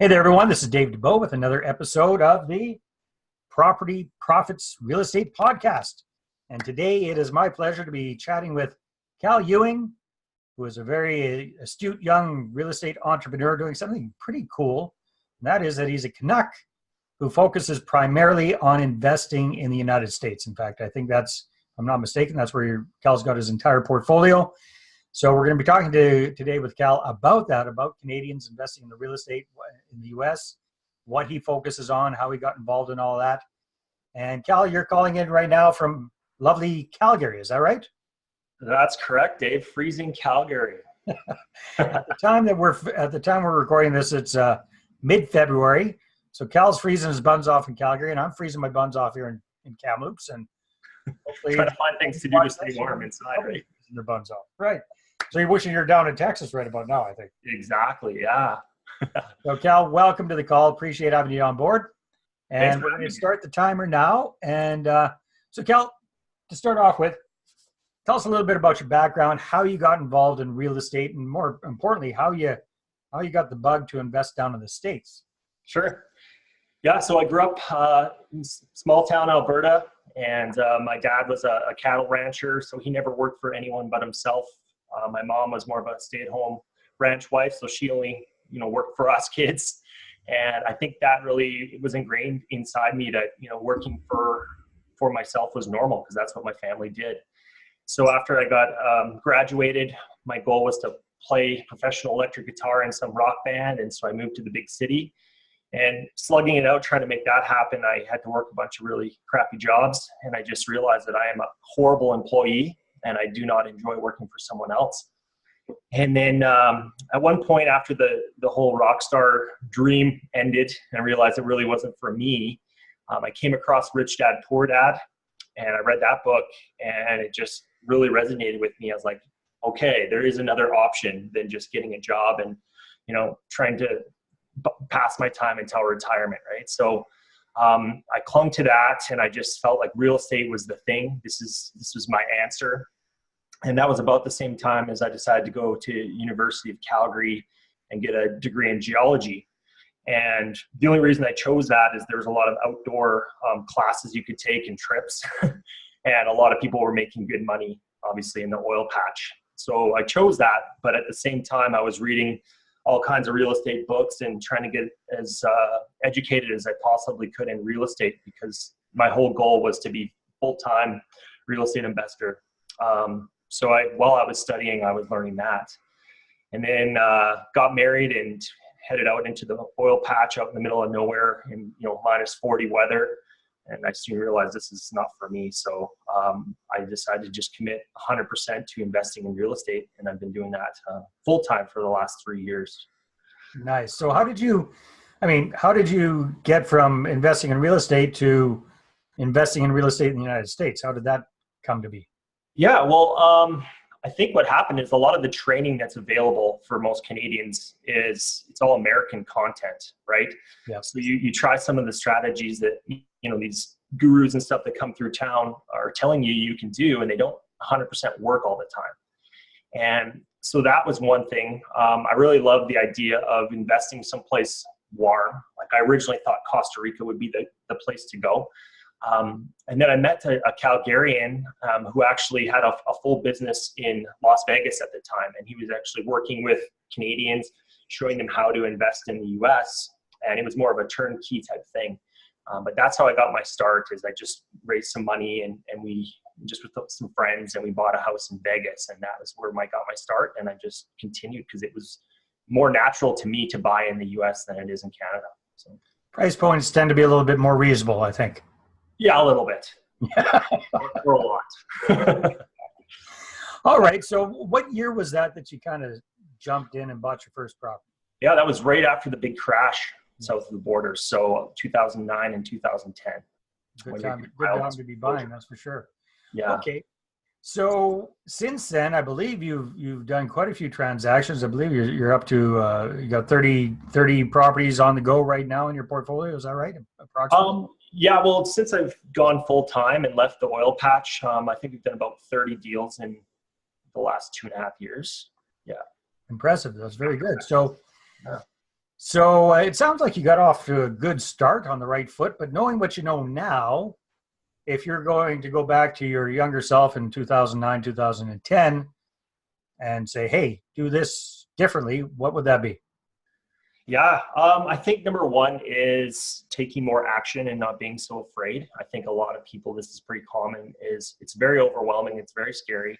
Hey there, everyone. This is Dave Dubeau with another episode of the Property Profits Real Estate Podcast. And today it is my pleasure to be chatting with Cal Ewing, who is a very astute young real estate entrepreneur doing something pretty cool. And that is that he's a Canuck who focuses primarily on investing in the United States. In fact, I think that's, if I'm not mistaken, that's where Cal's got his entire portfolio. So we're going to be talking today with Cal about that, about Canadians investing in the real estate in the U.S., what he focuses on, how he got involved in all that. And Cal, you're calling in right now from lovely Calgary, is that right? That's correct, Dave. Freezing Calgary. At the time we're recording this, it's mid-February. So Cal's freezing his buns off in Calgary, and I'm freezing my buns off here in Kamloops, and hopefully trying to find things to do to stay warm inside, right? Their buns off, right? So you're wishing you're down in Texas right about now, I think. Exactly, yeah. So Cal, welcome to the call. Appreciate having you on board. And Thanks, we're going to start the timer now. And so Cal, to start off with, tell us a little bit about your background, how you got involved in real estate, and more importantly, how you got the bug to invest down in the States. Sure. Yeah, so I grew up in small town Alberta, and my dad was a cattle rancher, so he never worked for anyone but himself. My mom was more of a stay-at-home ranch wife, so she only, worked for us kids. And I think that really was ingrained inside me that, working for myself was normal because that's what my family did. So after I got graduated, my goal was to play professional electric guitar in some rock band. And so I moved to the big city and slugging it out, trying to make that happen. I had to work a bunch of really crappy jobs. And I just realized that I am a horrible employee and I do not enjoy working for someone else. And then at one point after the whole rock star dream ended and I realized it really wasn't for me, I came across Rich Dad, Poor Dad, and I read that book and it just really resonated with me. I was like, okay, there is another option than just getting a job and, trying to pass my time until retirement, right? So I clung to that and I just felt like real estate was the thing. This was my answer. And that was about the same time as I decided to go to University of Calgary and get a degree in geology. And the only reason I chose that is there was a lot of outdoor classes you could take and trips. And a lot of people were making good money, obviously, in the oil patch. So I chose that. But at the same time, I was reading all kinds of real estate books and trying to get as educated as I possibly could in real estate because my whole goal was to be full-time real estate investor. So while I was studying, I was learning that. And then got married and headed out into the oil patch out in the middle of nowhere in minus 40 weather. And I soon realized this is not for me. So I decided to just commit 100% to investing in real estate. And I've been doing that full-time for the last 3 years. Nice. So how did you get from investing in real estate to investing in real estate in the United States? How did that come to be? Yeah, well, I think what happened is a lot of the training that's available for most Canadians it's all American content, right? Yeah. So you try some of the strategies that, these gurus and stuff that come through town are telling you can do, and they don't 100% work all the time. And so that was one thing. I really love the idea of investing someplace warm. Like I originally thought Costa Rica would be the place to go. And then I met a Calgarian who actually had a full business in Las Vegas at the time. And he was actually working with Canadians, showing them how to invest in the US. And it was more of a turnkey type thing. But that's how I got my start is I just raised some money and we just with some friends and we bought a house in Vegas. And that was where I got my start. And I just continued because it was more natural to me to buy in the US than it is in Canada. So price points tend to be a little bit more reasonable, I think. Yeah, a little bit. Or a lot. All right. So what year was that you kind of jumped in and bought your first property? Yeah, that was right after the big crash south of the border. So 2009 and 2010. Good time to be buying, that's for sure. Yeah. Okay. So since then, I believe you've done quite a few transactions. I believe you're up to you got 30 properties on the go right now in your portfolio. Is that right? Approximately. Yeah. Well, since I've gone full time and left the oil patch, I think we've done about 30 deals in the last 2.5 years. Yeah. Impressive. That's very good. So, So it sounds like you got off to a good start on the right foot, but knowing what you know now, if you're going to go back to your younger self in 2009, 2010 and say, hey, do this differently, what would that be? Yeah, I think number one is taking more action and not being so afraid. I think a lot of people, this is pretty common, is it's very overwhelming. It's very scary,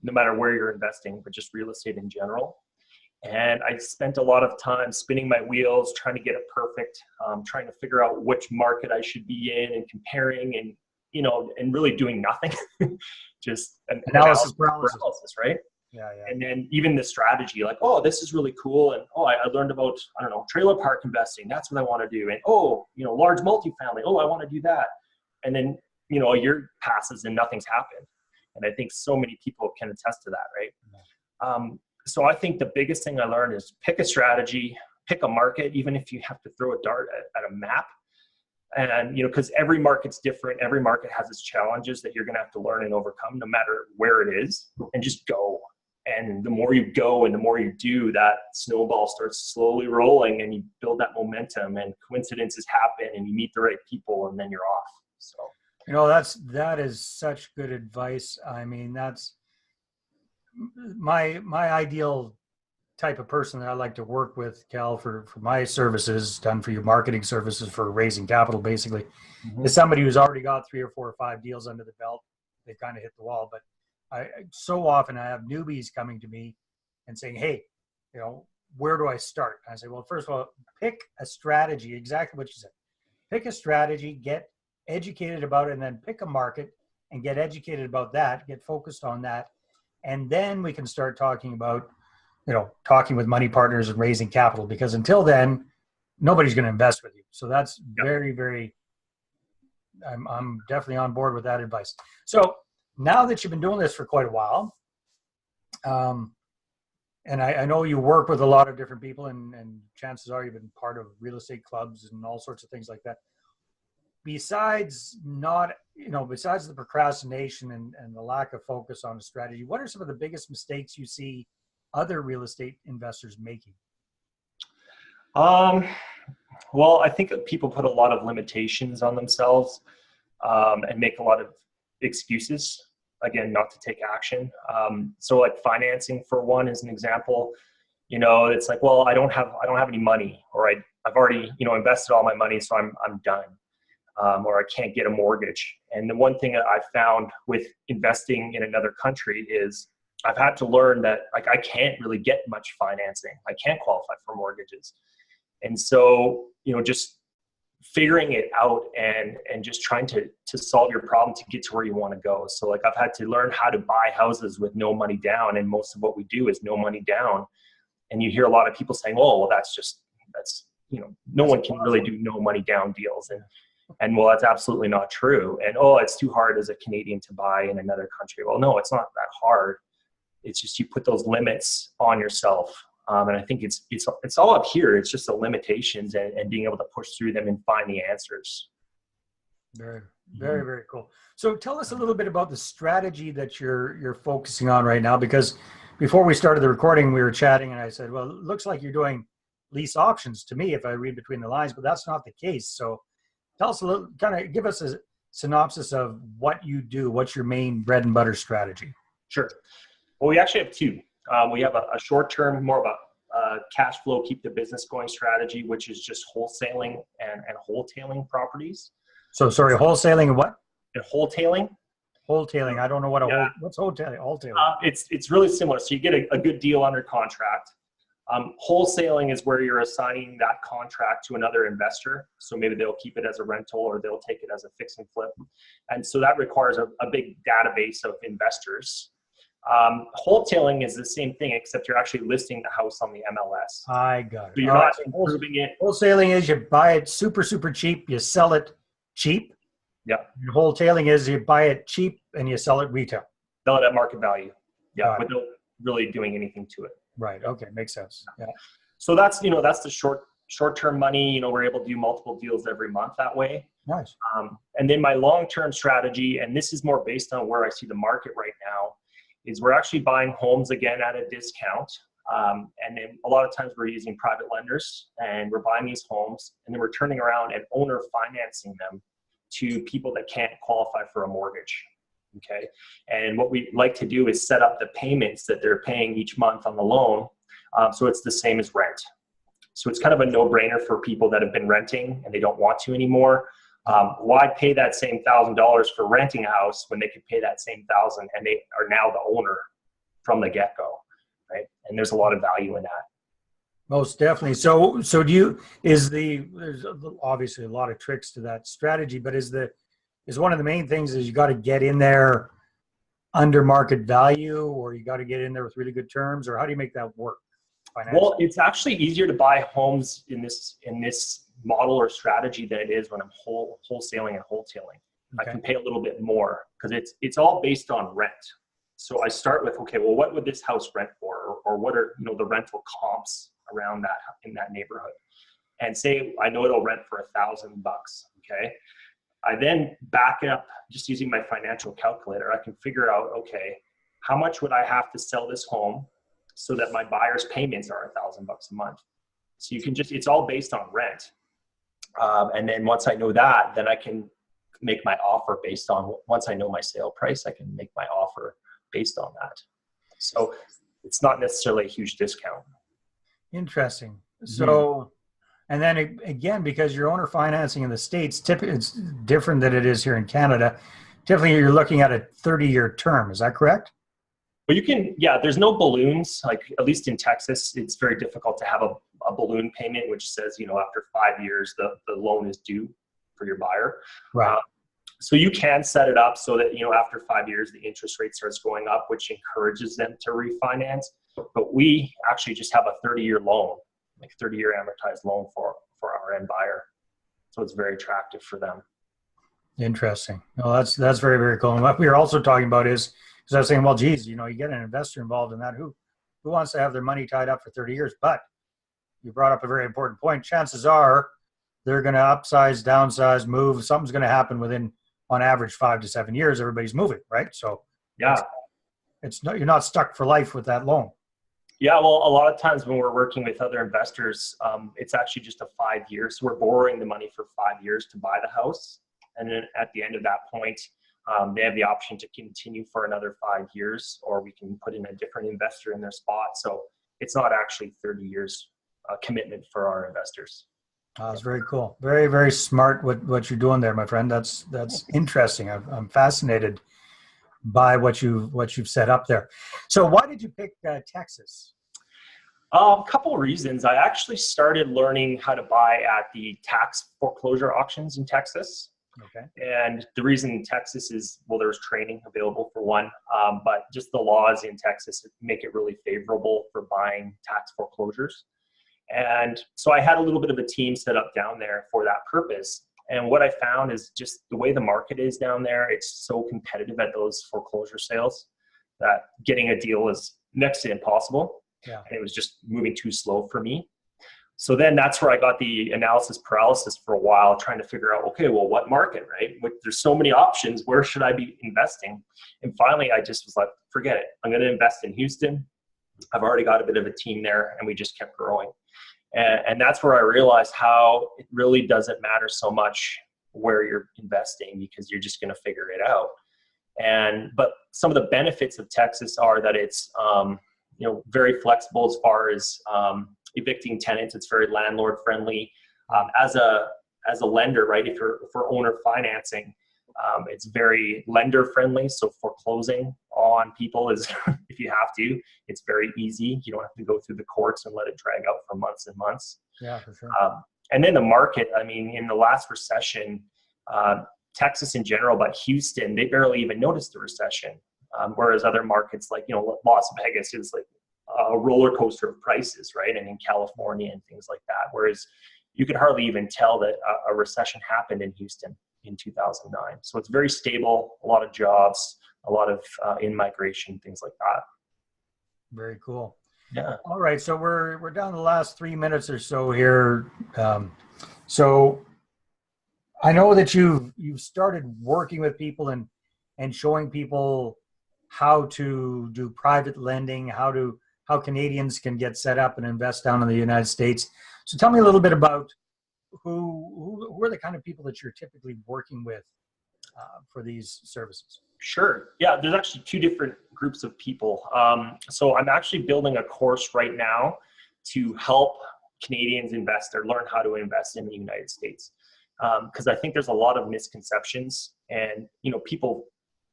no matter where you're investing, but just real estate in general. And I spent a lot of time spinning my wheels, trying to get it perfect, trying to figure out which market I should be in and comparing and, and really doing nothing. Just an analysis paralysis, right? Yeah. And then even the strategy, like, oh, this is really cool. And, I learned about, trailer park investing. That's what I want to do. And, large multifamily. Oh, I want to do that. And then, a year passes and nothing's happened. And I think so many people can attest to that, right? So I think the biggest thing I learned is pick a strategy, pick a market, even if you have to throw a dart at a map. And, because every market's different. Every market has its challenges that you're going to have to learn and overcome no matter where it is, and just go. And the more you go and the more you do, that snowball starts slowly rolling and you build that momentum and coincidences happen and you meet the right people and then you're off. So, that is such good advice. I mean, that's my ideal type of person that I like to work with, Cal, for my services, done for you, marketing services for raising capital, basically, is somebody who's already got 3 or 4 or 5 deals under the belt. They've kind of hit the wall, but so often I have newbies coming to me and saying, hey, where do I start? And I say, well, first of all, pick a strategy, exactly what you said. Pick a strategy, get educated about it, and then pick a market and get educated about that, get focused on that. And then we can start talking about, talking with money partners and raising capital, because until then, nobody's going to invest with you. So that's very, very, I'm definitely on board with that advice. So now that you've been doing this for quite a while, and I know you work with a lot of different people, and chances are you've been part of real estate clubs and all sorts of things like that. Besides the procrastination and the lack of focus on a strategy, what are some of the biggest mistakes you see other real estate investors making? Well, I think that people put a lot of limitations on themselves and make a lot of excuses, again, not to take action. So like financing, for one, is an example. It's like, well, I don't have any money, or I've already, invested all my money, so I'm done. Or I can't get a mortgage. And the one thing that I've found with investing in another country is I've had to learn that, like, I can't really get much financing. I can't qualify for mortgages. And so, just figuring it out and just trying to solve your problem to get to where you want to go. So like, I've had to learn how to buy houses with no money down. And most of what we do is no money down. And you hear a lot of people saying, oh, well, that's no one can really do no money down deals. And well, that's absolutely not true. And, oh, it's too hard as a Canadian to buy in another country. Well, no, it's not that hard. It's just you put those limits on yourself. And I think it's all up here. It's just the limitations and being able to push through them and find the answers. Very, very, very cool. So tell us a little bit about the strategy that you're focusing on right now, because before we started the recording, we were chatting and I said, well, it looks like you're doing lease options to me if I read between the lines, but that's not the case. So tell us a little, kind of give us a synopsis of what you do. What's your main bread and butter strategy? Sure. Well, we actually have two. We have a short-term, more of a cash flow, keep the business going strategy, which is just wholesaling and wholetailing properties. So sorry, wholesaling and what? And wholetailing. Wholetailing. I don't know what's wholetailing. It's really similar. So you get a good deal under contract. Wholesaling is where you're assigning that contract to another investor. So maybe they'll keep it as a rental or they'll take it as a fix and flip. And so that requires a big database of investors. Wholetailing is the same thing, except you're actually listing the house on the MLS. I got it. So you're not improving it. Wholesaling is you buy it super, super cheap, you sell it cheap. Yeah. And wholetailing is you buy it cheap and you sell it retail. Sell it at market value. Yeah, without really doing anything to it. Right. Okay. Makes sense. Yeah. So that's the short-term money. We're able to do multiple deals every month that way. Nice. And then my long-term strategy, and this is more based on where I see the market right now, is we're actually buying homes again at a discount. And then a lot of times we're using private lenders and we're buying these homes and then we're turning around and owner financing them to people that can't qualify for a mortgage. Okay. And what we like to do is set up the payments that they're paying each month on the loan. So it's the same as rent. So it's kind of a no-brainer for people that have been renting and they don't want to anymore. Why pay that same $1,000 for renting a house when they could pay that same $1,000 and they are now the owner from the get-go, right? And there's a lot of value in that. Most definitely. So there's obviously a lot of tricks to that strategy, but is one of the main things is you got to get in there under market value, or you got to get in there with really good terms, or how do you make that work financially? Well, it's actually easier to buy homes in this model or strategy than it is when I'm wholesaling and wholetailing. Okay. I can pay a little bit more because it's all based on rent. So I start with, okay, well, what would this house rent for, or what are the rental comps around that in that neighborhood? And say I know it'll rent for $1,000. Okay. I then back up just using my financial calculator. I can figure out, okay, how much would I have to sell this home so that my buyer's payments are $1,000 a month? So you can it's all based on rent. And then once I know that, then I can make my offer based on, once I know my sale price, I can make my offer based on that. So it's not necessarily a huge discount. Interesting. So, and then again, because you're owner financing in the States, typically it's different than it is here in Canada. Typically you're looking at a 30-year term. Is that correct? Well, you can, there's no balloons. Like at least in Texas, it's very difficult to have a balloon payment, which says, after 5 years, the loan is due for your buyer. Right. So you can set it up so that, after 5 years, the interest rate starts going up, which encourages them to refinance. But we actually just have a 30-year loan, like 30-year amortized loan for our end buyer. So it's very attractive for them. Interesting. No, that's very, very cool. And what we were also talking about is, because I was saying, well, geez, you get an investor involved in that. Who wants to have their money tied up for 30 years? But you brought up a very important point. Chances are they're going to upsize, downsize, move. Something's going to happen within, on average, 5 to 7 years. Everybody's moving, right? So you're not stuck for life with that loan. Yeah, well, a lot of times when we're working with other investors, it's actually just a 5 years. So we're borrowing the money for 5 years to buy the house. And then at the end of that point, they have the option to continue for another 5 years, or we can put in a different investor in their spot. So it's not actually 30 years commitment for our investors. That's very cool. Very, very smart what you're doing there, my friend. That's interesting. I'm fascinated by what you've set up there. So why did you pick Texas? A couple of reasons. I actually started learning how to buy at the tax foreclosure auctions in Texas. Okay. And the reason in Texas is, well, there's training available for one, but just the laws in Texas make it really favorable for buying tax foreclosures. And so I had a little bit of a team set up down there for that purpose. And what I found is just the way the market is down there, it's so competitive at those foreclosure sales that getting a deal is next to impossible. Yeah. And it was just moving too slow for me. So then that's where I got the analysis paralysis for a while, trying to figure out, okay, well, what market, right? There's so many options. Where should I be investing? And finally, I just was like, forget it. I'm going to invest in Houston. I've already got a bit of a team there, and we just kept growing. And that's where I realized how it really doesn't matter so much where you're investing, because you're just going to figure it out. But some of the benefits of Texas are that it's very flexible as far as evicting tenants. It's very landlord friendly. As a lender, right? If for owner financing, it's very lender friendly. So foreclosing on people is, if you have to, it's very easy. You don't have to go through the courts and let it drag out for months and months. Yeah, for sure. And then the market, I mean, in the last recession, Texas in general, but Houston, they barely even noticed the recession. Whereas other markets like, Las Vegas is like a roller coaster of prices, right? And in California and things like that. Whereas you could hardly even tell that a recession happened in Houston in 2009. So it's very stable, a lot of jobs, a lot of in-migration, things like that. Very cool. Yeah. All right. So we're down to the last 3 minutes or so here. So I know that you've started working with people and showing people how to do private lending, how to how Canadians can get set up and invest down in the United States. So tell me a little bit about who are the kind of people that you're typically working with for these services? Sure. Yeah, there's actually two different groups of people. So I'm actually building a course right now to help Canadians invest or learn how to invest in the United States. Because I think there's a lot of misconceptions, and people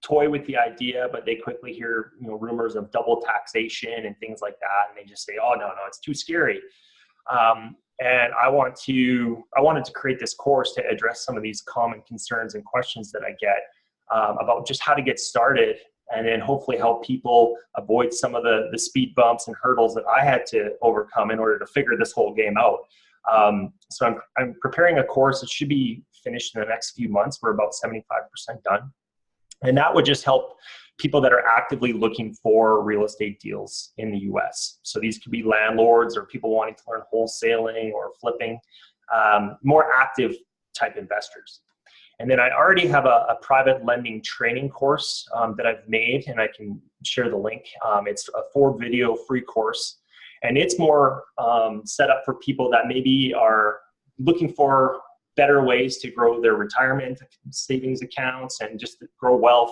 toy with the idea, but they quickly hear rumors of double taxation and things like that, and they just say, "Oh no, it's too scary." And I wanted to create this course to address some of these common concerns and questions that I get about just how to get started, and then hopefully help people avoid some of the speed bumps and hurdles that I had to overcome in order to figure this whole game out. So I'm preparing a course that should be finished in the next few months. We're about 75% done. And that would just help people that are actively looking for real estate deals in the US. So these could be landlords or people wanting to learn wholesaling or flipping, more active type investors. And then I already have a private lending training course that I've made, and I can share the link. It's a 4-video free course, and it's more set up for people that maybe are looking for better ways to grow their retirement savings accounts and just to grow wealth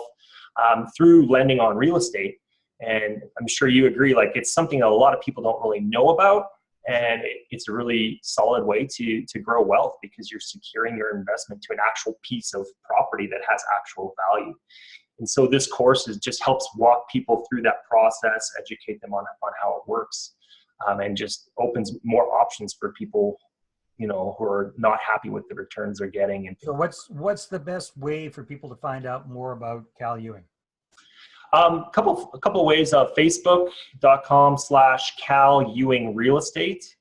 through lending on real estate. And I'm sure you agree, like it's something that a lot of people don't really know about, and it's a really solid way to grow wealth because you're securing your investment to an actual piece of property that has actual value. And so this course just helps walk people through that process, educate them on how it works, and just opens more options for people who are not happy with the returns they're getting. And so what's the best way for people to find out more about Cal Ewing? A couple ways. Facebook.com/Cal Ewing Real Estate.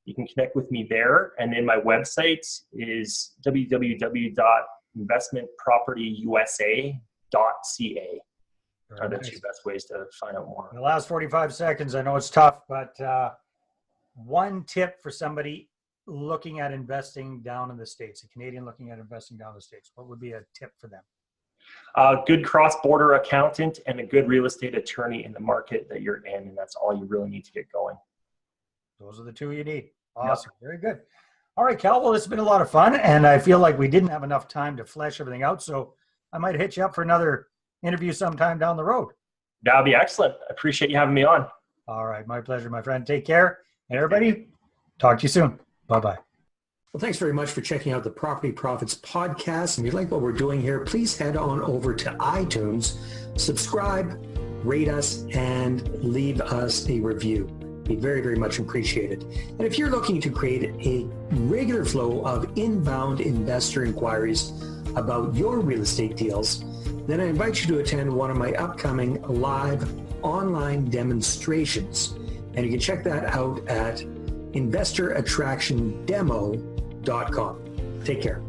You can connect with me there. And then my website is www.investmentpropertyusa.ca. Are the two best ways to find out more. In the last 45 seconds, I know it's tough, but one tip for somebody looking at investing down in the States, a Canadian looking at investing down in the States, what would be a tip for them? Good cross-border accountant and a good real estate attorney in the market that you're in, and that's all you really need to get going. Those are the two you need. Awesome. Yep. Very good. All right, Cal, well, it's been a lot of fun, and I feel like we didn't have enough time to flesh everything out, so I might hit you up for another interview sometime down the road. That would be excellent. I appreciate you having me on. All right, my pleasure, my friend. Take care. And everybody, talk to you soon. Bye-bye. Well, thanks very much for checking out the Property Profits podcast. If you like what we're doing here, please head on over to iTunes, subscribe, rate us, and leave us a review. Be very, very much appreciated. And if you're looking to create a regular flow of inbound investor inquiries about your real estate deals, then I invite you to attend one of my upcoming live online demonstrations. And you can check that out at investorattractiondemo.com. Take care.